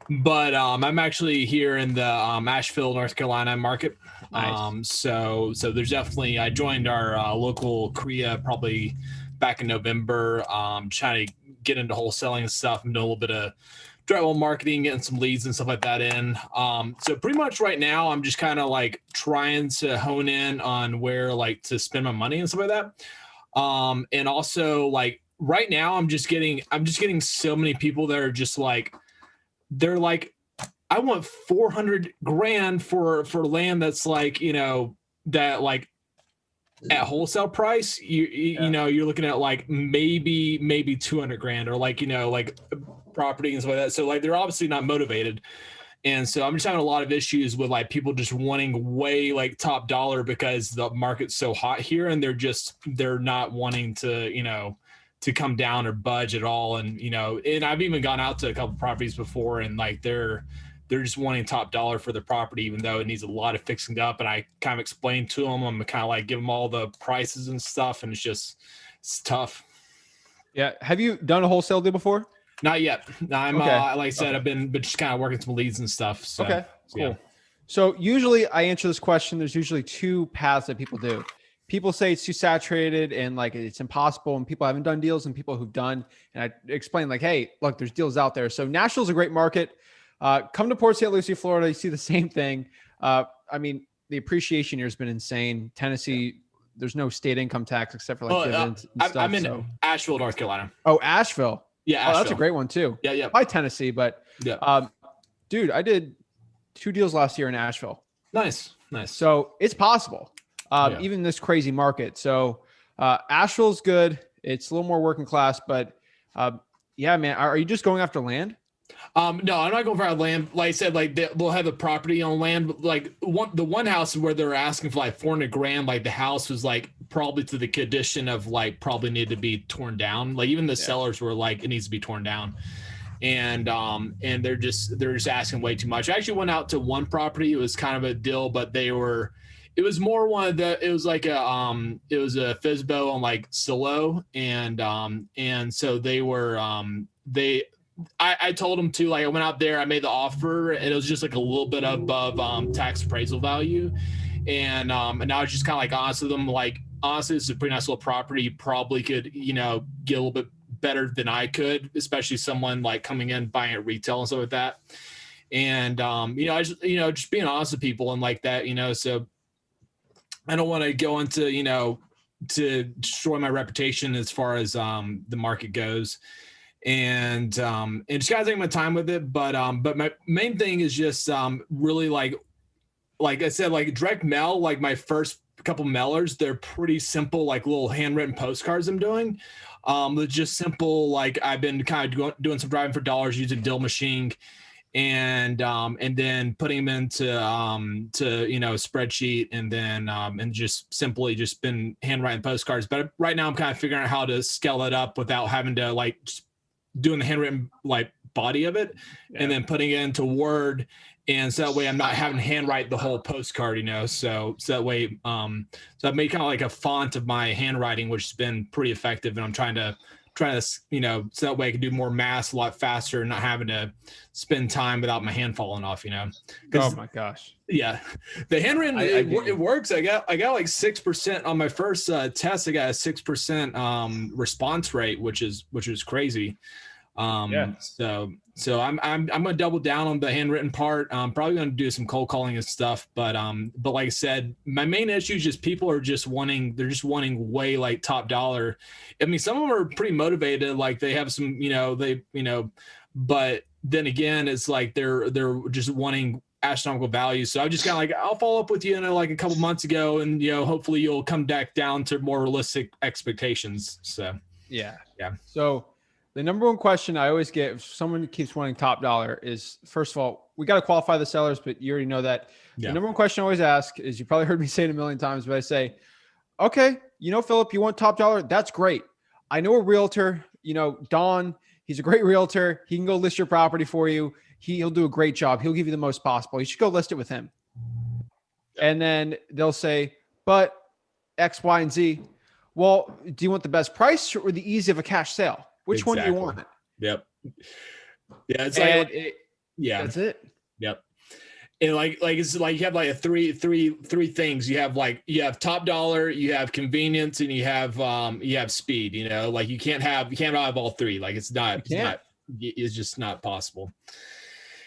But I'm actually here in the Asheville, North Carolina market. Nice. So there's definitely I joined our local Korea probably back in November. Trying to get into wholesaling and stuff. I'm doing a little bit of drywall marketing, getting some leads and stuff like that in. So pretty much right now, I'm just kind of like trying to hone in on where like to spend my money and stuff like that. And also like right now, I'm just getting so many people that are just like they're like, I want 400 grand for land that's like, that like at wholesale price, you Yeah. know, you're looking at like maybe 200 grand or like, like property and stuff like that. So like, they're obviously not motivated. And so I'm just having a lot of issues with like people just wanting way like top dollar because the market's so hot here and they're not wanting to, to come down or budge at all. And, and I've even gone out to a couple properties before and like they're just wanting top dollar for the property, even though it needs a lot of fixing up. And I kind of explained to them, I'm kind of like give them all the prices and stuff. And it's tough. Yeah. Have you done a wholesale deal before? Not yet. I'm Okay. like I said, Okay. I've been just kind of working some leads and stuff. So, Okay, so cool. yeah. So usually I answer this question. There's usually two paths that people do. People say it's too saturated and like it's impossible, and people haven't done deals, and people who've done. And I explain like, hey, look, there's deals out there. So Nashville's a great market. Come to Port St. Lucie, Florida. You see the same thing. I mean, the appreciation here has been insane. Tennessee, there's no state income tax except for like dividends and stuff. I'm in So, Asheville, North Carolina. oh, Asheville. Yeah, Oh, that's a Asheville. great one too. Yeah, yeah, By Tennessee, but yeah. dude, I did 2 deals last year in Asheville. Nice. So it's possible, Yeah. even this crazy market. So Asheville's good. It's a little more working class, but yeah, man, are you just going after land? No, I'm not going for land. Like I said, like they'll have a property on land, but like the one house where they're asking for like 400 grand, like the house was like probably to the condition of like probably need to be torn down. Like even the sellers were like, it needs to be torn down. And they're just asking way too much. I actually went out to one property. It was kind of a deal, but it was more one of the, it was like it was a FISBO on like Silo. And so they were, I told them to, like, I went out there, I made the offer, and it was just like a little bit above tax appraisal value. And I was just kind of like honest with them, like, honestly, it's a pretty nice little property. You probably could, get a little bit better than I could, especially someone like coming in buying at retail and stuff like that. And I just, just being honest with people and like that, so I don't want to go into, to destroy my reputation as far as the market goes. And just gotta take my time with it. But my main thing is just really like I said, like direct mail, like my first couple mailers, they're pretty simple, like little handwritten postcards I'm doing. It's just simple, like I've been kind of doing some driving for dollars using Dill Machine and then putting them into to a spreadsheet and then and just simply just been handwriting postcards. But right now I'm kind of figuring out how to scale that up without having to like doing the handwritten like body of it and then putting it into Word. And so that way I'm not having to handwrite the whole postcard, so that way, so I've made kind of like a font of my handwriting, which has been pretty effective. And I'm trying to, so that way I can do more mass a lot faster and not having to spend time without my hand falling off, Oh my gosh. Yeah. The handwritten, it works. I got like 6% on my first test. I got a 6% response rate, which is crazy. So I'm going to double down on the handwritten part. I'm probably going to do some cold calling and stuff, but like I said, my main issue is just people are just wanting way like top dollar. I mean, some of them are pretty motivated. Like they have some, but then again, it's like, they're just wanting astronomical value. So I just kind of like, I'll follow up with you in like a couple months ago and, hopefully you'll come back down to more realistic expectations. So, yeah. So, the number one question I always get if someone keeps wanting top dollar is, first of all, we got to qualify the sellers, but you already know that. Yeah. The number one question I always ask is, you probably heard me say it a million times, but I say, okay, Philip, you want top dollar? That's great. I know a realtor, Don, he's a great realtor. He can go list your property for you. He'll do a great job. He'll give you the most possible. You should go list it with him. Yeah. And then they'll say, but X, Y, and Z. Well, do you want the best price or the ease of a cash sale? Which one do you want? Yep. Yeah, it's like Yeah. That's it. Yep. And like it's like you have like a three things. You have top dollar, you have convenience, and you have speed. Like you can't have all three. Like it's just not possible.